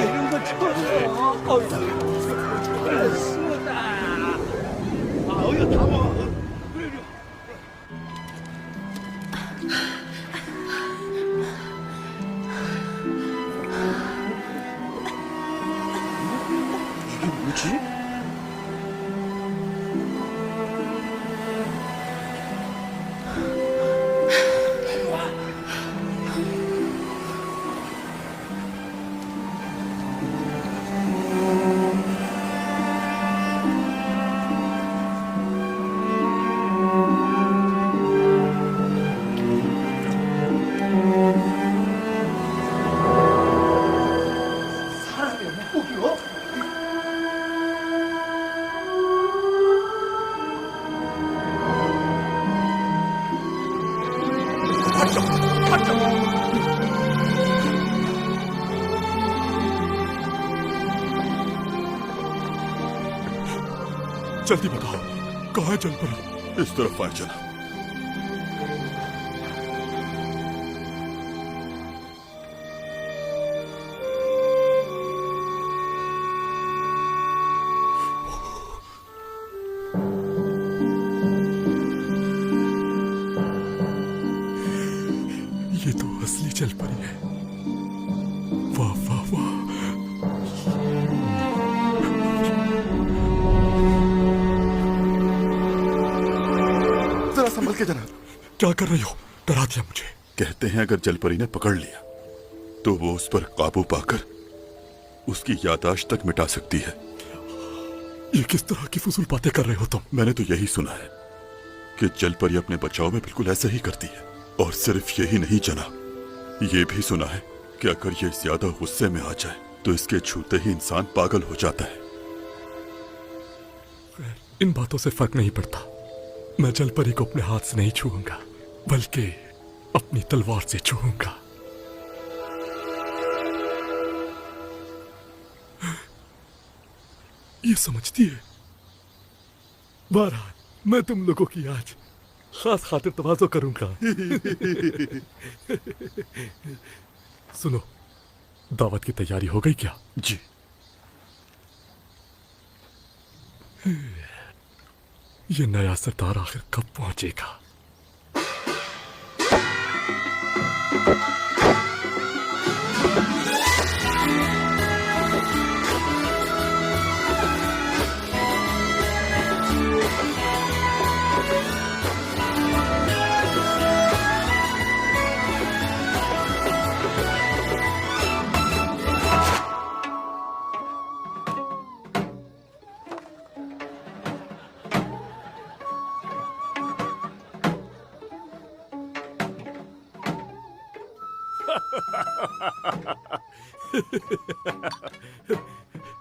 이런 거 처음. 수고다. 어여 담아. 이게 뭐지? जल्दी बताओ, कहाँ है जलपरी? इस तरफ आए जना। ये तो असली जलपरी है। वाह वाह वाह। संभल के जना। क्या कर रही हो? डरा दिया मुझे। कहते हैं अगर जलपरी ने पकड़ लिया तो वो उस पर काबू पाकर उसकी याददाश्त तक मिटा सकती है। ये किस तरह की फजूल बातें कर रहे हो तुम? मैंने तो यही सुना है कि जलपरी अपने बचाव में बिल्कुल ऐसा ही करती है। और सिर्फ यही नहीं जना, ये भी सुना है कि अगर ये ज्यादा गुस्से में आ जाए तो इसके छूते ही इंसान पागल हो जाता है। इन बातों से फर्क नहीं पड़ता। मैं जलपरी को अपने हाथ से नहीं छूऊंगा, बल्कि अपनी तलवार से छूऊंगा। ये समझती है। बहरहाल मैं तुम लोगों की आज खास खातिर तवाज़ो करूंगा। सुनो, दावत की तैयारी हो गई क्या? जी। ये नया सरदार आखिर कब पहुंचेगा?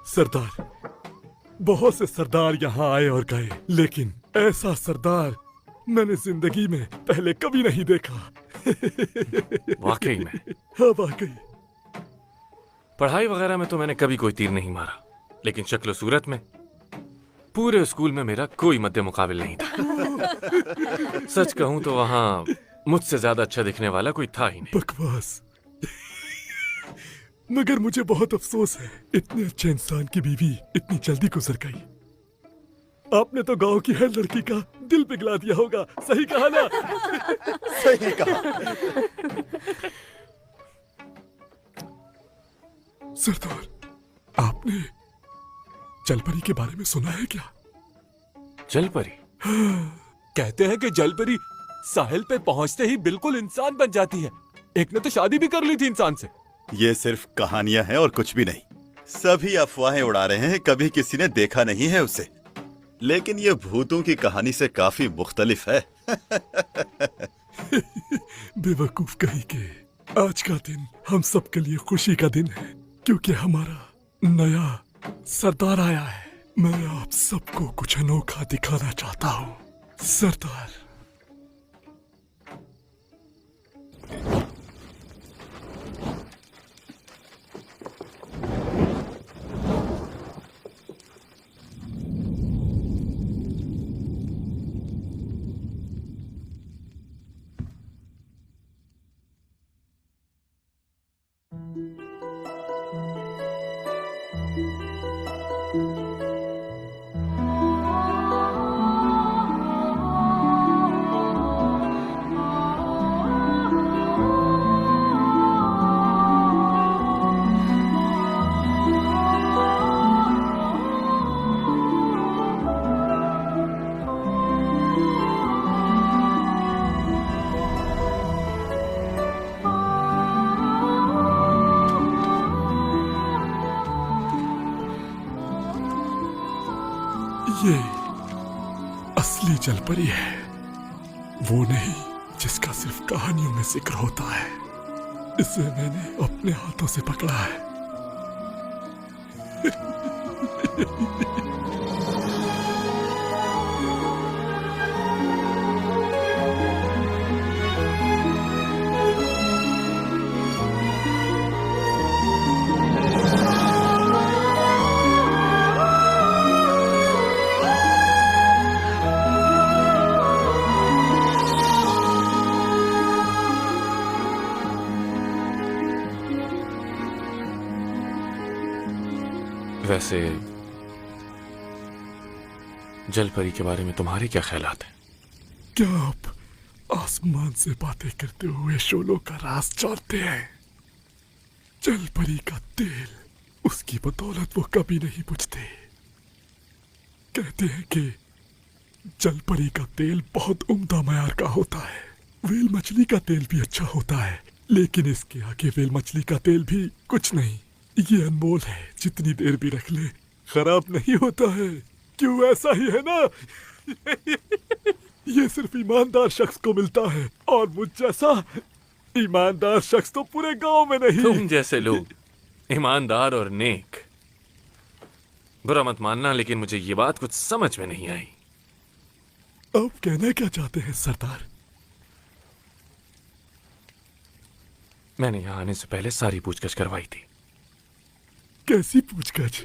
सरदार, बहुत से सरदार यहाँ आए और गए, लेकिन ऐसा सरदार मैंने जिंदगी में पहले कभी नहीं देखा। वाकई में? हाँ वाकई। पढ़ाई वगैरह में तो मैंने कभी कोई तीर नहीं मारा, लेकिन शक्ल सूरत में पूरे स्कूल में मेरा कोई मद्दे मुकाबिल नहीं था। सच कहूं तो वहां मुझसे ज्यादा अच्छा दिखने वाला कोई था ही नहीं। बकवास। मगर मुझे बहुत अफसोस है, इतने अच्छे इंसान की बीवी इतनी जल्दी गुजर गई। आपने तो गांव की हर लड़की का दिल पिघला दिया होगा, सही कहा ना? सही कहा। सरदार, आपने जलपरी के बारे में सुना है क्या? जलपरी? कहते हैं कि जलपरी साहिल पे पहुंचते ही बिल्कुल इंसान बन जाती है। एक ने तो शादी भी कर ली थी इंसान से। ये सिर्फ कहानियां हैं और कुछ भी नहीं। सभी अफवाहें उड़ा रहे हैं, कभी किसी ने देखा नहीं है उसे। लेकिन ये भूतों की कहानी से काफी मुख्तलिफ है। बेवकूफ कहीं के। आज का दिन हम सबके लिए खुशी का दिन है, क्योंकि हमारा नया सरदार आया है। मैं आप सबको कुछ अनोखा दिखाना चाहता हूँ। सरदार, ये असली जलपरी है, वो नहीं जिसका सिर्फ कहानियों में जिक्र होता है। इसे मैंने अपने हाथों से पकड़ा है। वैसे जलपरी के बारे में तुम्हारे क्या ख्यालात हैं? क्या आप आसमान से बातें करते हुए शोलों का राज जानते हैं? जलपरी का तेल, उसकी बदौलत वो कभी नहीं बुझते। कहते हैं कि जलपरी का तेल बहुत उम्दा मयार का होता है। वेल मछली का तेल भी अच्छा होता है, लेकिन इसके आगे वेल मछली का तेल भी कुछ नहीं। ये अनमोल है, जितनी देर भी रख ले खराब नहीं होता है। क्यों, ऐसा ही है ना? ये सिर्फ ईमानदार शख्स को मिलता है, और मुझ जैसा ईमानदार शख्स तो पूरे गांव में नहीं। तुम जैसे लोग ईमानदार और नेक, बुरा मत मानना, लेकिन मुझे ये बात कुछ समझ में नहीं आई। आप कहना क्या चाहते हैं सरदार? मैंने यहां आने से पहले सारी पूछताछ करवाई थी। कैसी पूछताछ?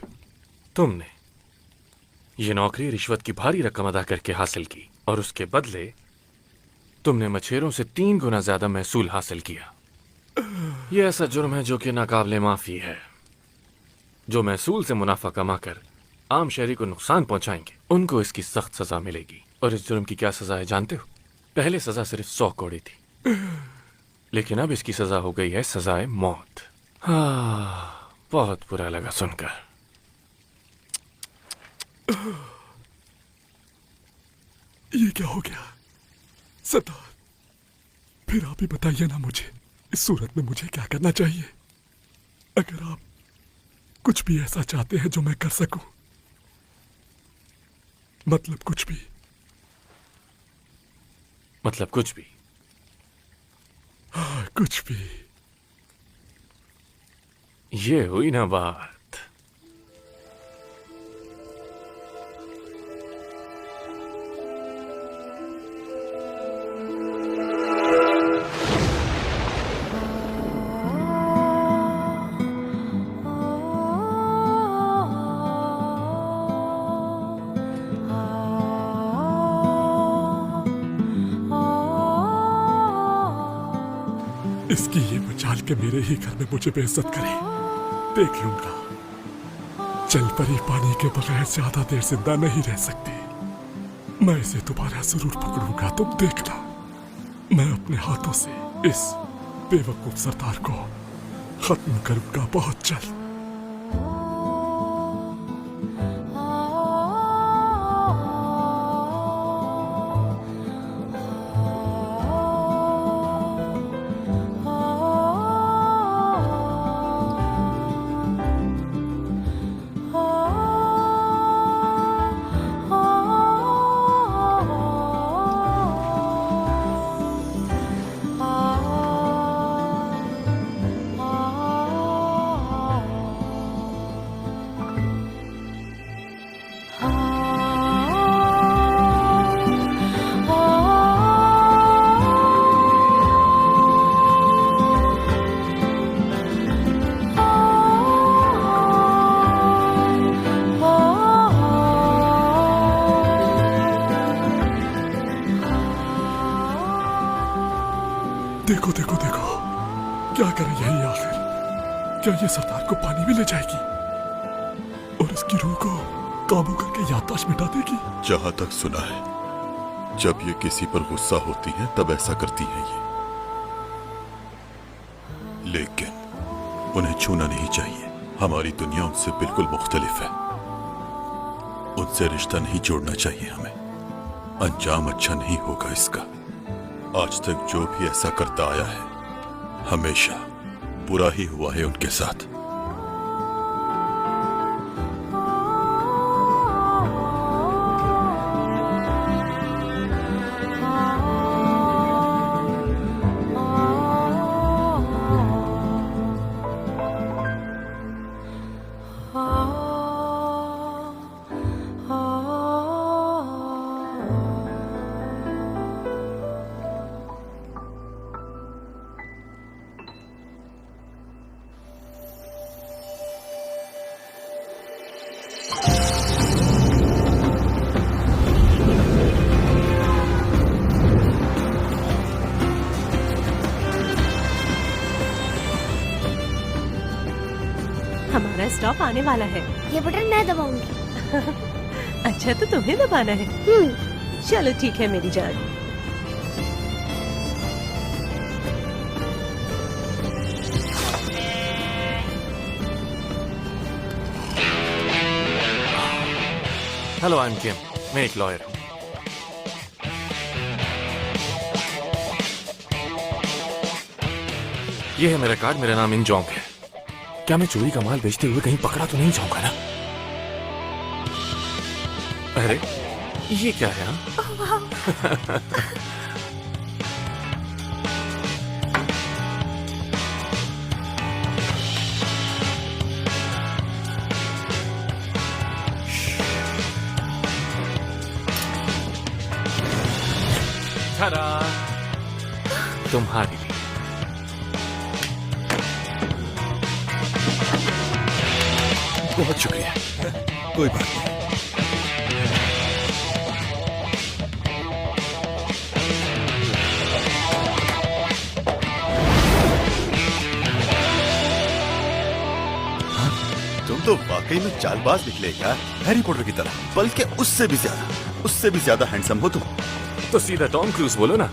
तुमने ये नौकरी रिश्वत की भारी रकम अदा करके हासिल की, और उसके बदले तुमने मछेरों से 3 गुना ज्यादा महसूल हासिल किया। यह ऐसा जुर्म है जो कि नाकाबिले माफी है। जो महसूल से मुनाफा कमाकर आम शहरी को नुकसान पहुंचाएंगे, उनको इसकी सख्त सजा मिलेगी। और इस जुर्म की क्या सजा है जानते हो? पहले सजा सिर्फ 100 कौड़ी थी, लेकिन अब इसकी सजा हो गई है सजाए मौत। हाँ, बहुत बुरा लगा सुनकर। ये क्या हो गया सरदार? फिर आप ही बताइए ना मुझे, इस सूरत में मुझे क्या करना चाहिए? अगर आप कुछ भी ऐसा चाहते हैं जो मैं कर सकूं, मतलब कुछ भी। मतलब कुछ भी? हाँ, कुछ भी। ये हुई ना बात। इसकी ये मजाल के मेरे ही घर में मुझे बेइज्जत करे, देख लूंगा। जलपरी पानी के बगैर ज्यादा देर जिंदा नहीं रह सकती। मैं इसे दोबारा जरूर पकड़ूंगा, तुम देखना। मैं अपने हाथों से इस बेवकूफ सरदार को खत्म करूंगा बहुत जल्द। देखो देखो देखो, क्या करे यही आखिर? क्या ये सरदार को पानी में ले जाएगी और इसकी रूह को काबू करके याददाश्त मिटा देगी? जहां तक सुना है, जब ये किसी पर गुस्सा होती है तब ऐसा करती है ये। लेकिन उन्हें छूना नहीं चाहिए। हमारी दुनिया उनसे बिल्कुल मुख्तलिफ है। उनसे रिश्ता नहीं जोड़ना चाहिए हमें। अंजाम अच्छा नहीं होगा इसका। आज तक जो भी ऐसा करता आया है, हमेशा बुरा ही हुआ है उनके साथ। हमारा स्टॉप आने वाला है। ये बटन मैं दबाऊंगी। अच्छा तो तुम्हें दबाना है। चलो ठीक है मेरी जान। हेलो, आई एम किम। मैं एक लॉयर हूँ। ये है मेरा कार्ड। मेरा नाम इन जोंग है। क्या मैं चोरी का माल बेचते हुए कहीं पकड़ा तो नहीं जाऊंगा ना? अरे ये क्या है? हाँ? Ta-da! तुम्हारी भी। बहुत शुक्रिया। कोई बात नहीं। तुम तो वाकई में चालबाज निकले यार, हैरी पॉटर की तरह, बल्कि उससे भी ज्यादा हैंडसम हो तुम। तो सीधा टॉम क्रूज बोलो ना।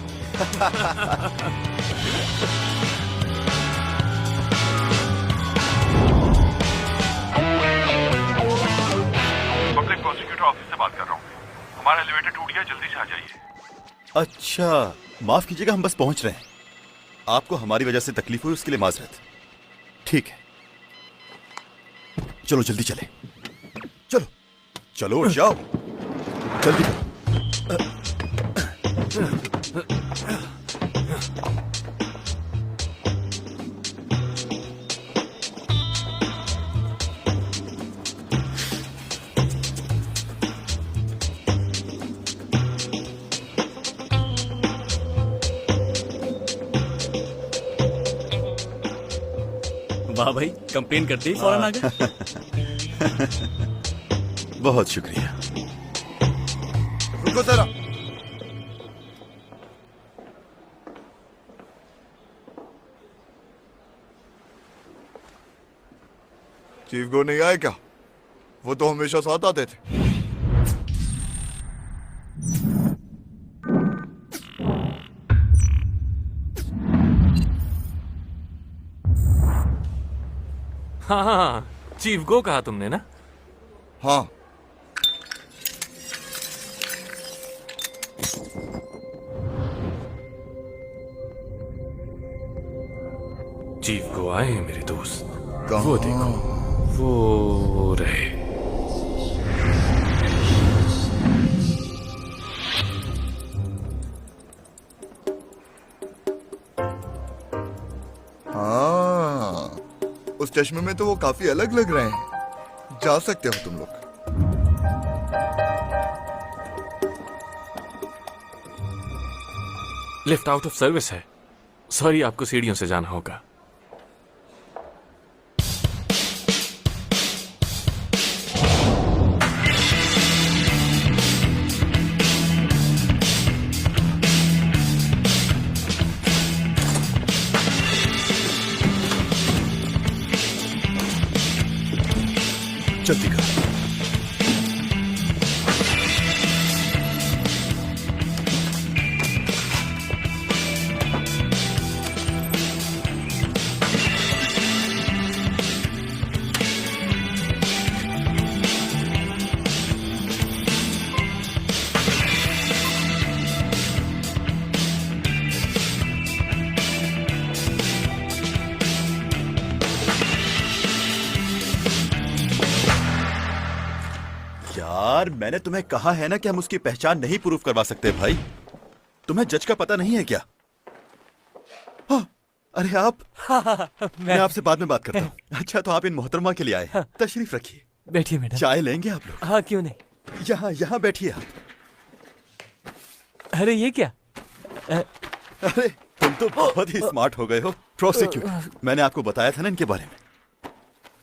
पब्लिक प्रोसिक्यूटर ऑफिस से बात कर रहा हूँ। हमारा एलिवेटर टूट गया, जल्दी से आ जाइए। अच्छा, माफ कीजिएगा, हम बस पहुंच रहे हैं। आपको हमारी वजह से तकलीफ हुई, उसके लिए माजरत। ठीक है, चलो जल्दी चले। चलो चलो उठ जाओ, जल्दी करो। वाह भाई, कंप्लेन करते ही फौरन आ गए। बहुत शुक्रिया। रुको जरा। चीफ गो नहीं आए क्या? वो तो हमेशा साथ आते थे। हाँ, चीफ गो कहा तुमने ना? हाँ, चीफ गो आए हैं मेरे दोस्त। कहाँ? वो देखो, वो रहे। हाँ, उस चश्मे में तो वो काफी अलग लग रहे हैं। जा सकते हो तुम लोग। लिफ्ट आउट ऑफ सर्विस है। सॉरी, आपको सीढ़ियों से जाना होगा। जल्दी कर। यार, मैंने तुम्हें कहा है ना कि हम उसकी पहचान नहीं प्रूफ करवा सकते भाई। तुम्हें जज का पता नहीं है क्या? हाँ, अरे आप मैं आपसे बाद में बात करता हूँ। अच्छा, तो आप इन मोहतरमा के लिए आए हैं। तशरीफ रखिए। बैठिए मैडम। चाय लेंगे आप लोग? हाँ क्यों नहीं। यहाँ बैठिए आप। अरे ये क्या? अरे तुम तो बहुत ही स्मार्ट हो गए हो। प्रोसिक्यूटर, मैंने आपको बताया था ना इनके बारे में।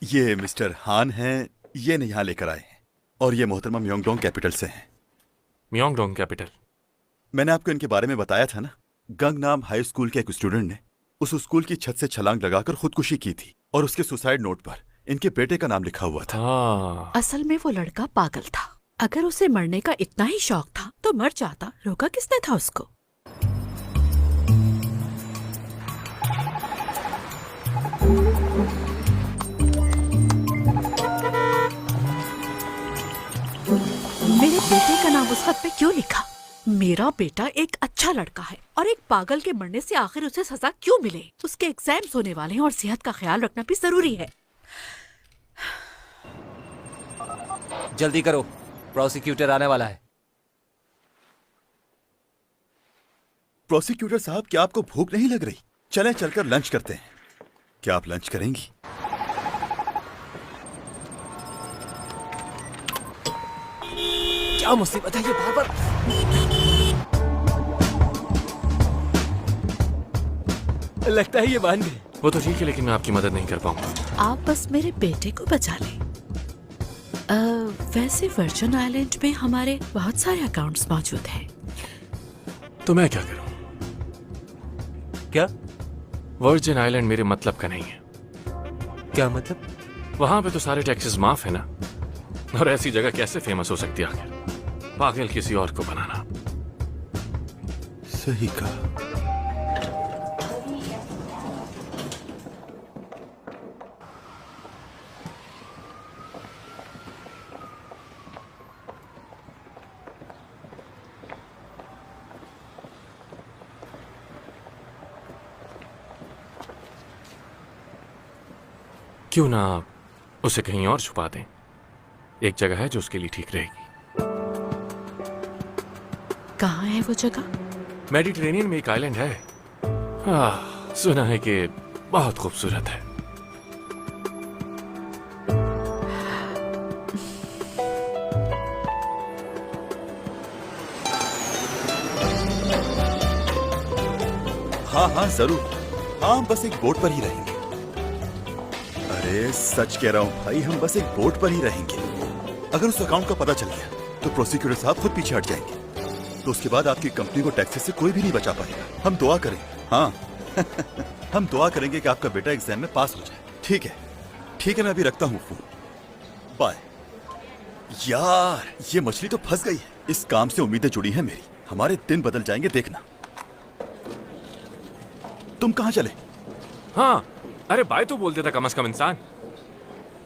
ये मिस्टर हान हैं, ये ने यहाँ लेकर आए हैं। और ये मोहतरमा म्योंगडोंग कैपिटल से हैं। Myeongdong capital? मैंने आपको इनके बारे में बताया था ना। गंगनाम हाई स्कूल के एक स्टूडेंट ने उस स्कूल की छत से छलांग लगाकर खुदकुशी की थी और उसके सुसाइड नोट पर इनके बेटे का नाम लिखा हुआ था। हाँ, असल में वो लड़का पागल था। अगर उसे मरने का इतना ही शौक था तो मर जाता। रोका किसने था उसको? मेरे बेटे का नाम उस खत पे क्यों लिखा? मेरा बेटा एक अच्छा लड़का है और एक पागल के मरने से आखिर उसे सजा क्यों मिले? उसके एग्जाम्स होने वाले हैं और सेहत का ख्याल रखना भी जरूरी है। जल्दी करो, प्रोसिक्यूटर आने वाला है। प्रोसिक्यूटर साहब, क्या आपको भूख नहीं लग रही? चलें चलकर लंच करते हैं। क्या आप लंच करेंगी? क्या मुसीबत है ये बार बार? लगता है ये मान गए। वो तो ठीक है, लेकिन मैं आपकी मदद नहीं कर पाऊंगा। आप बस मेरे बेटे को बचा लें। वैसे वर्जिन आइलैंड में हमारे बहुत सारे अकाउंट्स मौजूद हैं। तो मैं क्या करूं? क्या वर्जिन आइलैंड मेरे मतलब का नहीं है। क्या मतलब? वहां पे तो सारे टैक्सेस माफ है ना, और ऐसी जगह कैसे फेमस हो सकती है आखिर? पागल किसी और को बनाना। सही कहा। क्यों ना उसे कहीं और छुपा दें? एक जगह है जो उसके लिए ठीक रहेगी। कहाँ है वो जगह? मेडिटेरेनियन में एक आइलैंड है। सुना है कि बहुत खूबसूरत है। हाँ हाँ जरूर। हाँ, बस एक बोट पर ही रहेंगे। अरे सच कह रहा हूँ भाई, हम बस एक बोट पर ही रहेंगे। अगर उस अकाउंट का पता चल गया तो प्रोसिक्यूटर साहब खुद पीछे हट जाएंगे। तो उसके बाद आपकी कंपनी को टैक्सेस से कोई भी नहीं बचा पाएगा। हम दुआ करें, हाँ हम दुआ करेंगे कि आपका बेटा एग्जाम में पास हो जाए। ठीक है, ठीक है, मैं अभी रखता हूँ फोन। बाय। यार, ये मछली तो फंस गई है। इस काम से उम्मीदें जुड़ी हैं मेरी। हमारे दिन बदल जाएंगे, देखना। तुम कहाँ चले? हाँ, अरे बाय तो बोल देता कम से कम इंसान।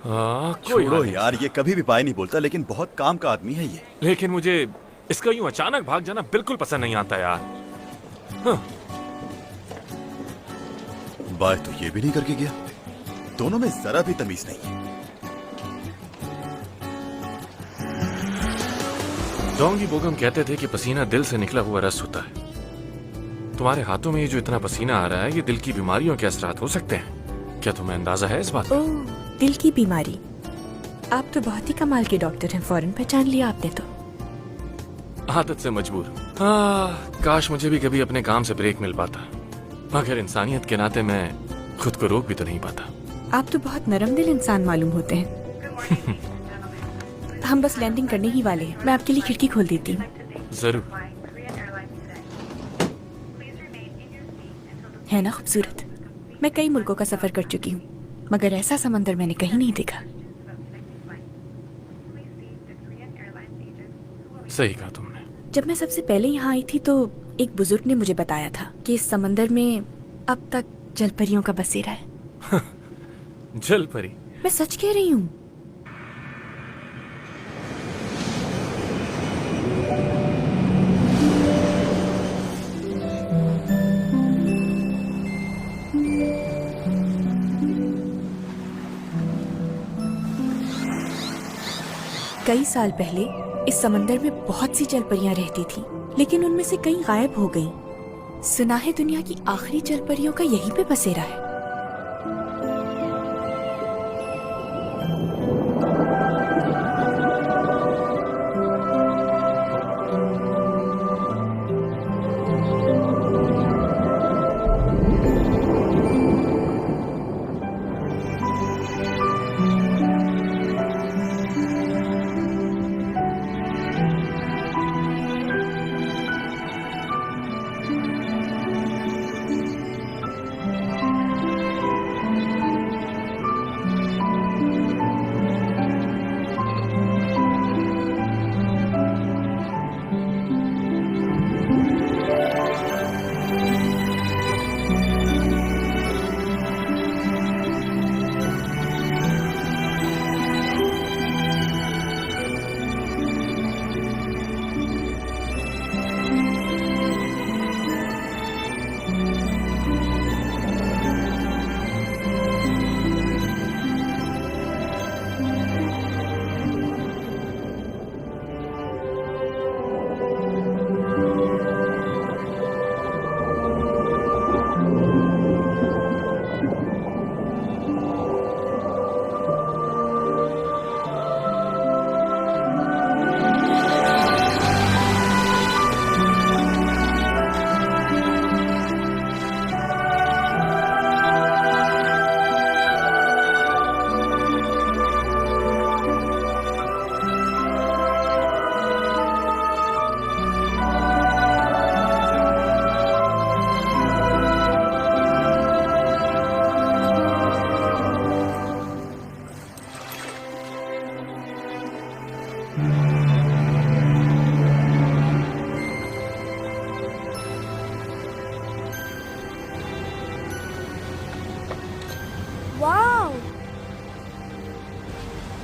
कोई छोड़ो हाल नहीं। यार, ये कभी भी बाय नहीं बोलता, लेकिन बहुत काम का आदमी है ये। लेकिन मुझे इसका यूं अचानक भाग जाना बिल्कुल पसंद नहीं आता यार। हाँ। बाय तो ये भी नहीं करके गया। दोनों में जरा भी तमीज नहीं है। डोंगी बोगम कहते थे कि पसीना दिल से निकला हुआ रस होता है। तुम्हारे हाथों में ये जो इतना पसीना आ रहा है, ये दिल की बीमारियों के असरात हो सकते हैं। क्या तुम्हें अंदाजा है इस बात का? ओह, दिल की बीमारी। आप तो बहुत ही कमाल के डॉक्टर हैं। फौरन पहचान लिया आपने तो। आदत से मजबूर। काश मुझे भी कभी अपने काम से ब्रेक मिल पाता, मगर इंसानियत के नाते मैं खुद को रोक भी तो नहीं पाता। आप तो बहुत नरम दिल इंसान मालूम होते हैं। हम बस लैंडिंग करने ही वाले हैं। मैं आपके लिए खिड़की खोल देती हूँ। जरूर। है ना खूबसूरत? मैं कई मुल्कों का सफर कर चुकी हूँ, मगर ऐसा समंदर मैंने कहीं नहीं देखा। सही कहा तुमने। जब मैं सबसे पहले यहाँ आई थी तो एक बुजुर्ग ने मुझे बताया था कि इस समंदर में अब तक जलपरियों का बसेरा है। जल परी? मैं सच कह रही हूँ। कई साल पहले इस समंदर में बहुत सी जलपरियां रहती थीं, लेकिन उनमें से कई गायब हो गईं। सुना है दुनिया की आखिरी जलपरियों का यहीं पे बसेरा है।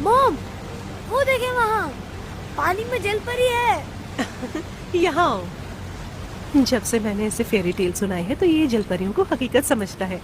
मॉम, वो देखे वहाँ पानी में जल परी है। यहाँ आओ। जब से मैंने इसे फेरी टेल सुनाई है तो ये जलपरियों को हकीकत समझता है।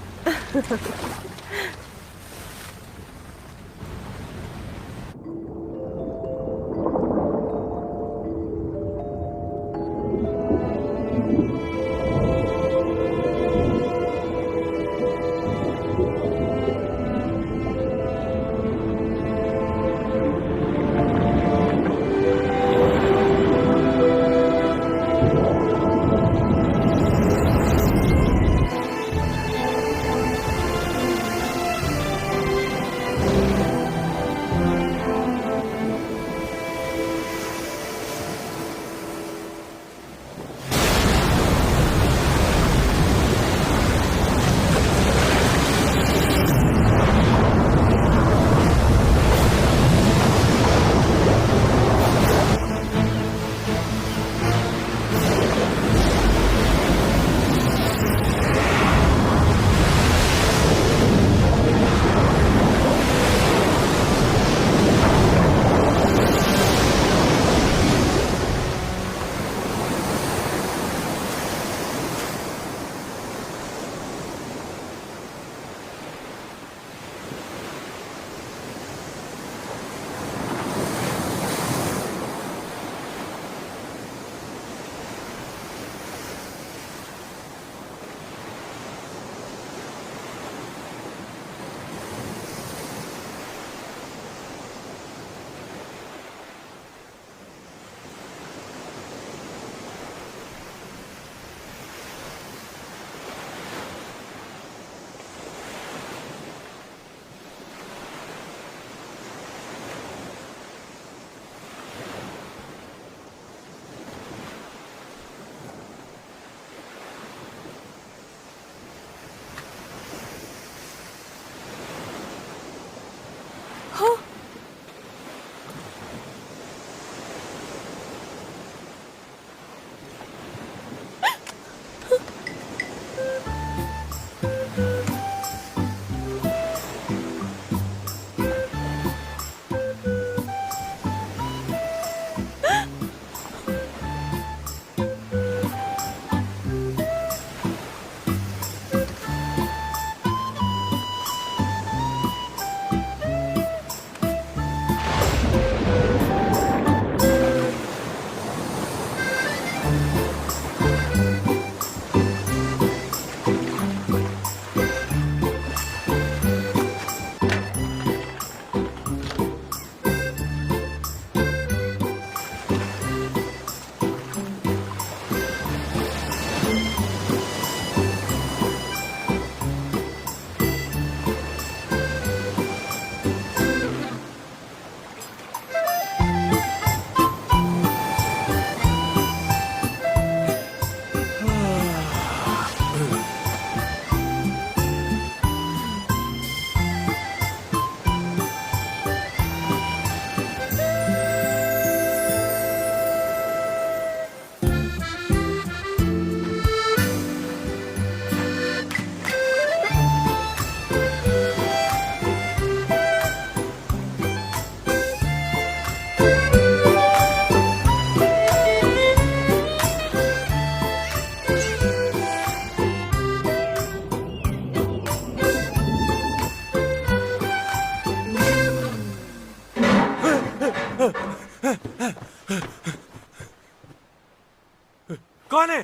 कौन है?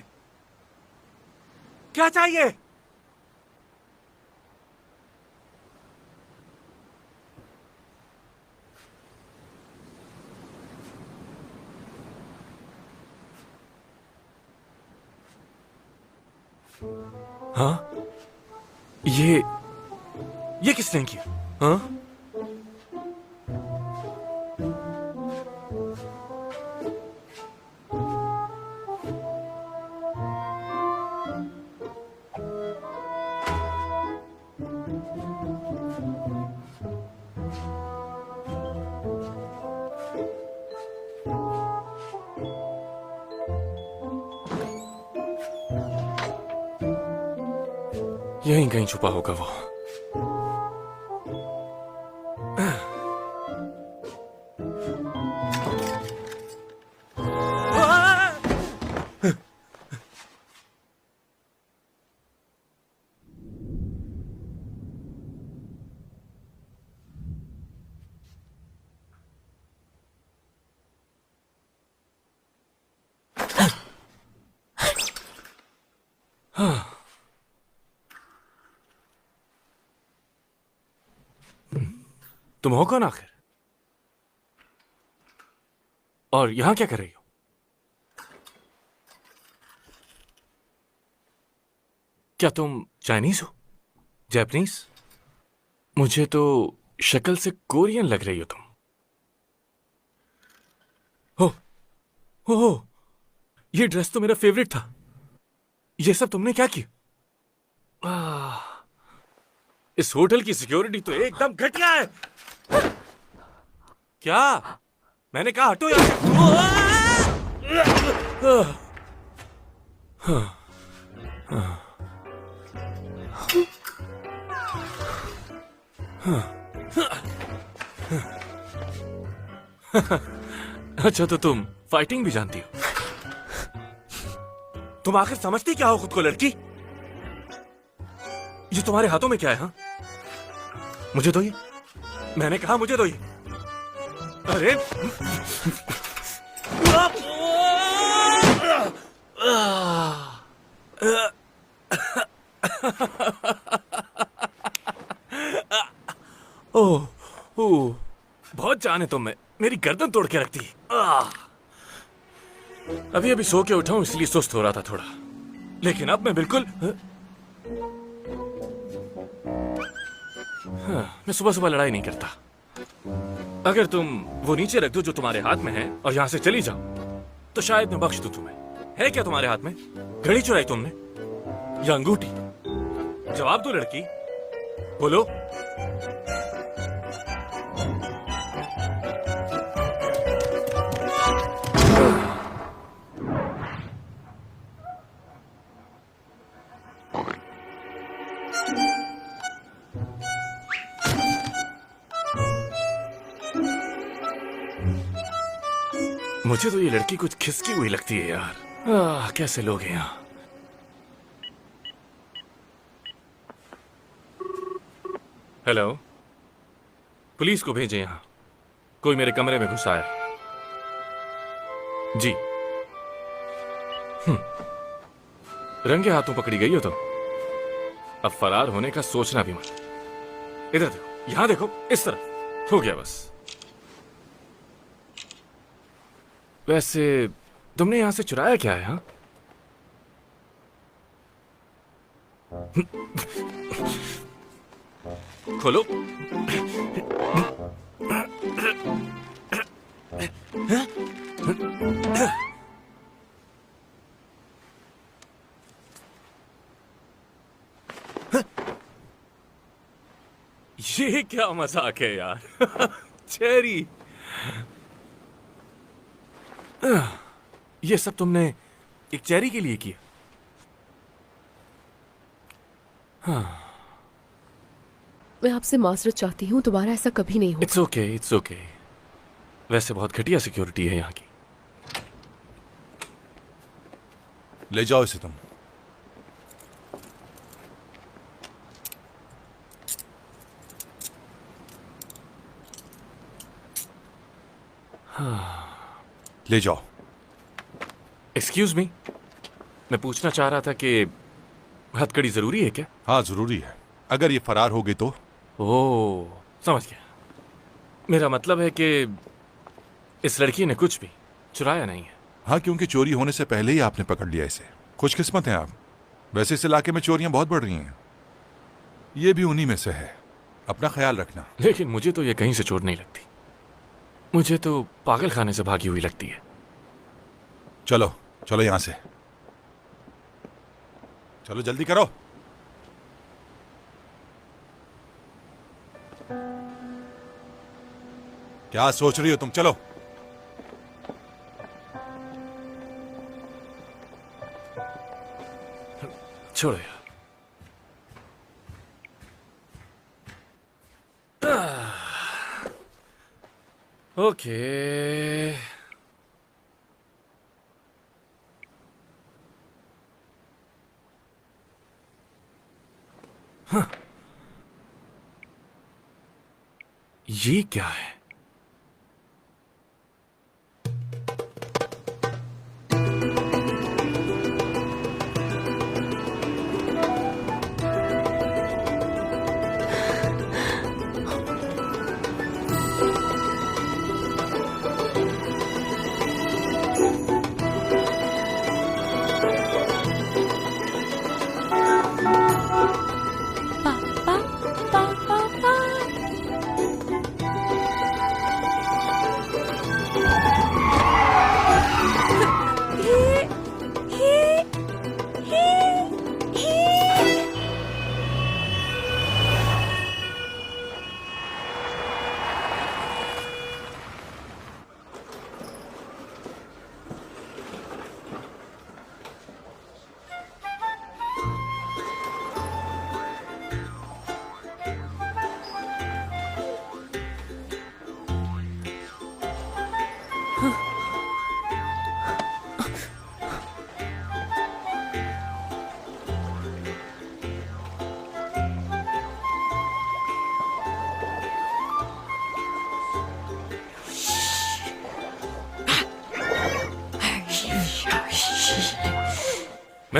क्या चाहिए? हाँ? ये किसने किया? हाँ? यहीं कहीं छुपा होगा वो। तुम हो कौन आखिर? और यहां क्या कर रही हो? क्या तुम चाइनीज हो? जापानीज? मुझे तो शक्ल से कोरियन लग रही हो तुम। हो, ये ड्रेस तो मेरा फेवरेट था। ये सब तुमने क्या किया? इस होटल की सिक्योरिटी तो एकदम घटिया है। क्या? मैंने कहा हटो यहां से। अच्छा, तो तुम फाइटिंग भी जानती हो? तुम आखिर समझती क्या हो खुद को, लड़की? ये तुम्हारे हाथों में क्या है? हाँ, मुझे दो ये। मैंने कहा मुझे दो ये। अरे ओह, बहुत जान है तुम में। मेरी गर्दन तोड़ के रखती है। अभी अभी सो के उठा हूं, इसलिए सुस्त हो रहा था थोड़ा, लेकिन अब मैं बिल्कुल मैं सुबह सुबह लड़ाई नहीं करता। अगर तुम वो नीचे रख दो जो तुम्हारे हाथ में है और यहां से चली जाओ तो शायद मैं बख्श दूं तुम्हें। है क्या तुम्हारे हाथ में? घड़ी चुराई तुमने या अंगूठी? जवाब दो लड़की, बोलो। मुझे तो ये लड़की कुछ खिसकी हुई लगती है यार। कैसे लोग हैं यहाँ? हेलो, पुलिस को भेजें यहाँ। कोई मेरे कमरे में घुसा है। जी। रंगे हाथों पकड़ी गई हो तुम। अब फरार होने का सोचना भी मत। इधर देखो, यहां देखो, इस तरफ। हो गया बस। वैसे तुमने यहां से चुराया क्या है? हाँ, खोलो। ये क्या मजाक है यार। चेरी, ये सब तुमने एक चेरी के लिए किया? हाँ। मैं आपसे माजरत चाहती हूँ, दोबारा ऐसा कभी नहीं होगा। It's okay, it's okay. वैसे बहुत घटिया सिक्योरिटी है यहाँ की। ले जाओ इसे तुम। ले जाओ। एक्सक्यूज मी, मैं पूछना चाह रहा था कि हथकड़ी जरूरी है क्या? हाँ, जरूरी है। अगर ये फरार हो गई तो? ओह, समझ गया। मेरा मतलब है कि इस लड़की ने कुछ भी चुराया नहीं है। हाँ, क्योंकि चोरी होने से पहले ही आपने पकड़ लिया इसे। खुशकिस्मत हैं आप। वैसे इस इलाके में चोरियां बहुत बढ़ रही हैं। ये भी उन्हीं में से है। अपना ख्याल रखना। लेकिन मुझे तो ये कहीं से चोर नहीं लगती। मुझे तो पागल खाने से भागी हुई लगती है। चलो चलो यहां से। चलो जल्दी करो। क्या सोच रही हो तुम? चलो। छोड़ो यार। ओके। हाँ। ये क्या है?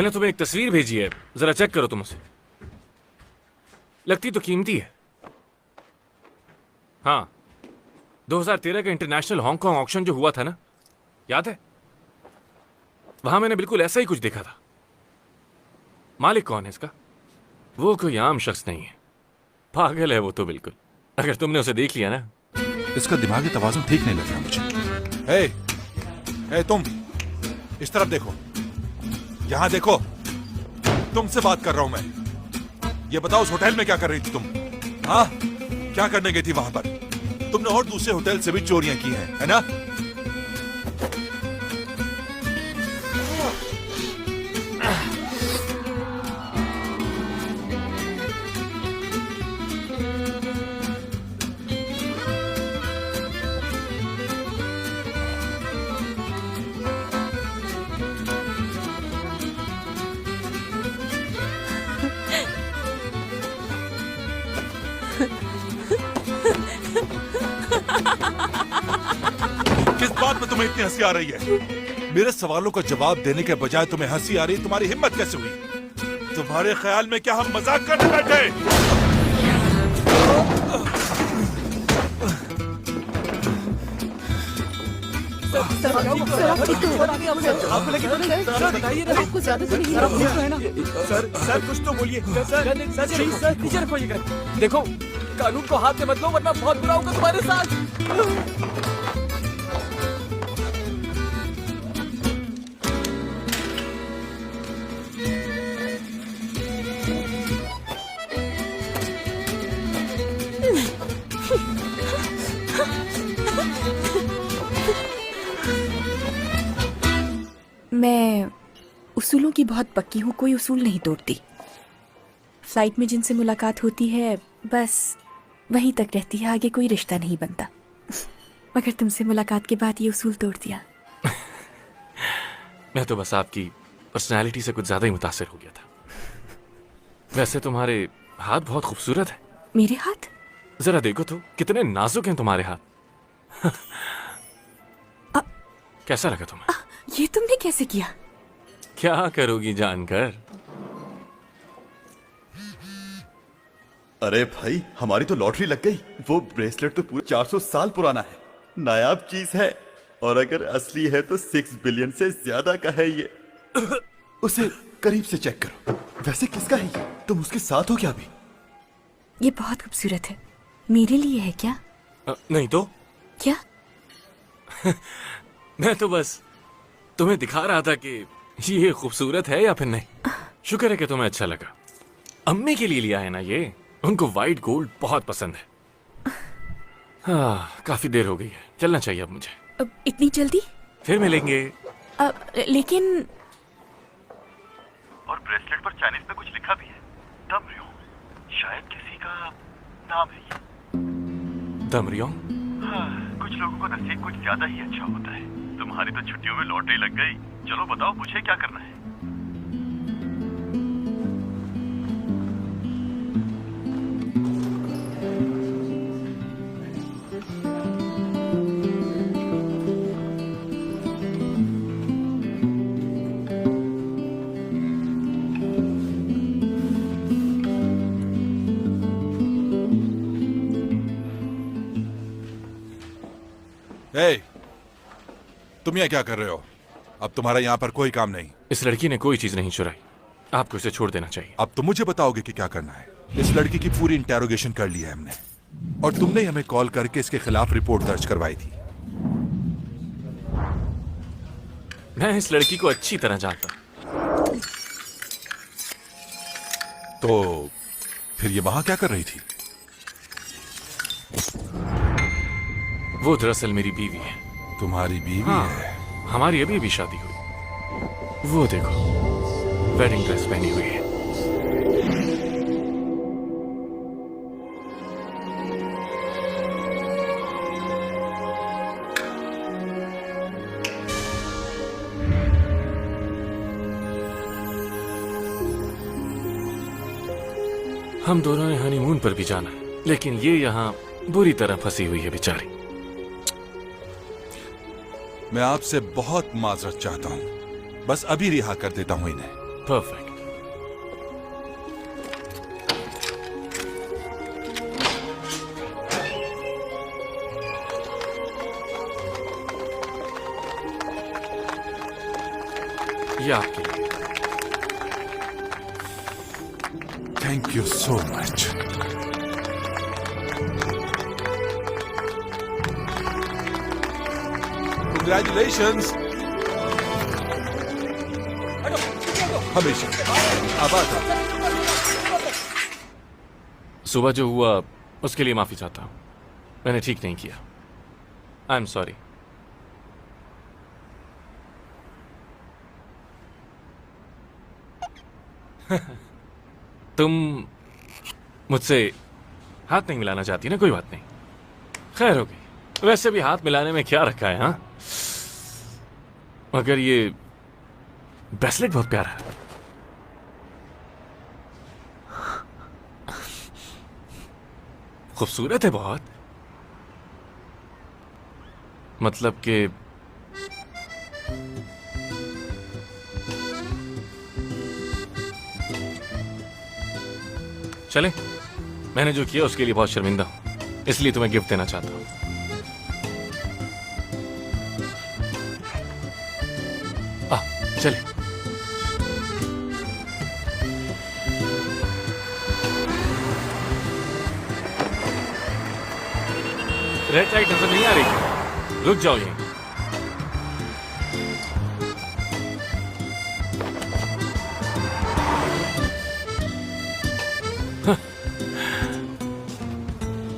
मैंने तुम्हें एक तस्वीर भेजी है, जरा चेक करो तुम उसे। लगती तो कीमती है। हाँ, 2013 का इंटरनेशनल हांगकांग ऑक्शन जो हुआ था ना, याद है? वहां मैंने बिल्कुल ऐसा ही कुछ देखा था। मालिक कौन है इसका? वो कोई आम शख्स नहीं है, पागल है वो तो बिल्कुल। अगर तुमने उसे देख लिया ना। इसका दिमागी तवाज़ुन ठीक नहीं लग रहा मुझे। ए, तुम इस तरफ देखो, यहां देखो, तुमसे बात कर रहा हूं मैं। ये बताओ उस होटल में क्या कर रही थी तुम? हाँ, क्या करने गई थी वहां पर? तुमने और दूसरे होटल से भी चोरियां की हैं, है ना? किस बात में तुम्हें इतनी हंसी आ रही है? मेरे सवालों का जवाब देने के बजाय तुम्हें हंसी आ रही। तुम्हारी हिम्मत कैसे हुई? तुम्हारे ख्याल में क्या हम मजाक करने बैठे? आपको ज्यादा तो नहीं सर कुछ तो बोलिए सर। देखो, कानून को हाथ में मत लो वरना बहुत बुरा होगा तुम्हारे साथ। मैं उसूलों की बहुत पक्की हूँ, कोई उसूल नहीं तोड़ती। फ्लाइट में जिनसे मुलाकात होती है बस वहीं तक रहती है, आगे कोई रिश्ता नहीं बनता। मगर तुमसे मुलाकात के बाद ये उसूल तोड़ दिया। मैं तो बस आपकी पर्सनालिटी से कुछ ज्यादा ही मुतासिर हो गया था। वैसे तुम्हारे हाथ बहुत खूबसूरत है। मेरे हाथ? जरा देखो तो, कितने नाजुक हैं तुम्हारे हाथ। कैसा लगा तुम्हें? ये तुमने कैसे किया? क्या करोगी जानकर? अरे भाई, हमारी तो लॉटरी लग गई। वो ब्रेसलेट तो पूरे 400 साल पुराना है, नायाब चीज है, और अगर असली है तो 6 बिलियन से ज्यादा का है ये। उसे करीब से चेक करो। वैसे किसका है ये? तुम उसके साथ हो क्या अभी? ये बहुत खूबसूरत है। मेरे लिए है क्या? नहीं तो क्या? मैं तो बस तुम्हें दिखा रहा था कि ये खूबसूरत है या फिर नहीं। शुक्र है कि तुम्हें अच्छा लगा। अम्मी के लिए लिया है ना ये, उनको व्हाइट गोल्ड बहुत पसंद है। हाँ, काफी देर हो गई है, चलना चाहिए अब मुझे। अब इतनी जल्दी? फिर मिलेंगे। लेकिन और ब्रेसलेट पर चाइनीज में कुछ लिखा भी है, दमरियोंग। शायद किसी का नाम है ये। दमरियोंग? हाँ, कुछ लोगों का नसीब कुछ ज्यादा ही अच्छा होता है। तुम्हारी तो छुट्टियों में लॉटरी लग गई। चलो बताओ, मुझे क्या करना है? तुम यहाँ क्या कर रहे हो? अब तुम्हारा यहाँ पर कोई काम नहीं। इस लड़की ने कोई चीज नहीं चुराई, आपको इसे छोड़ देना चाहिए। अब तुम मुझे बताओगे कि क्या करना है। इस लड़की की पूरी इंटेरोगेशन कर ली है हमने, और तुमने हमें कॉल करके इसके खिलाफ रिपोर्ट दर्ज करवाई थी। मैं इस लड़की को अच्छी तरह जानता हूं। तो फिर ये वहां क्या कर रही थी? वो दरअसल मेरी बीवी है। तुम्हारी बीवी? हाँ, है? हमारी अभी अभी शादी हुई। वो देखो, वेडिंग ड्रेस पहनी हुई है। हम दोनों ने हनीमून पर भी जाना, लेकिन ये यहाँ बुरी तरह फंसी हुई है बेचारी। मैं आपसे बहुत माजरत चाहता हूं, बस अभी रिहा कर देता हूं इन्हें। परफेक्ट। ये आपके लिए। Thank you so much. Congratulations. हमेशा आबाद रहो। सुबह जो हुआ उसके लिए माफी चाहता हूं, मैंने ठीक नहीं किया। I am sorry. तुम मुझसे हाथ नहीं मिलाना चाहती ना, कोई बात नहीं, खैर हो गई। वैसे भी हाथ मिलाने में क्या रखा है, हाँ? मगर ये ब्रेसलेट बहुत प्यारा है। खूबसूरत है बहुत। मतलब कि चले, मैंने जो किया उसके लिए बहुत शर्मिंदा हूं, इसलिए तुम्हें गिफ्ट देना चाहता हूं। चले। रेड लाइट नजर नहीं आ रही, रुक जाओ यहीं।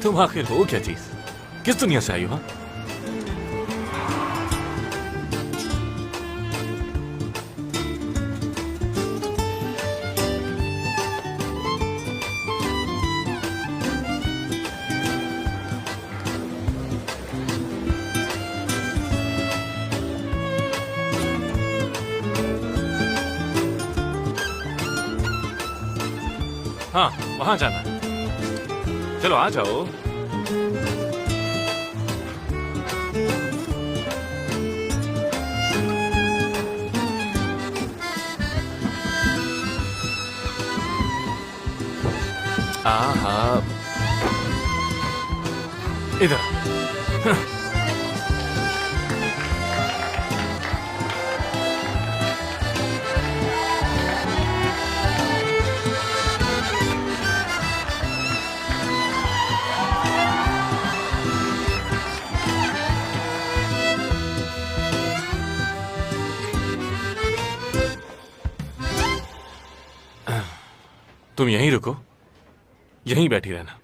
तुम आखिर हो क्या चीज? किस दुनिया से आई हो? हाँ, वहां जाना है। चलो आ जाओ। आहा, इधर। तुम यहीं रुको, यहीं बैठी रहना।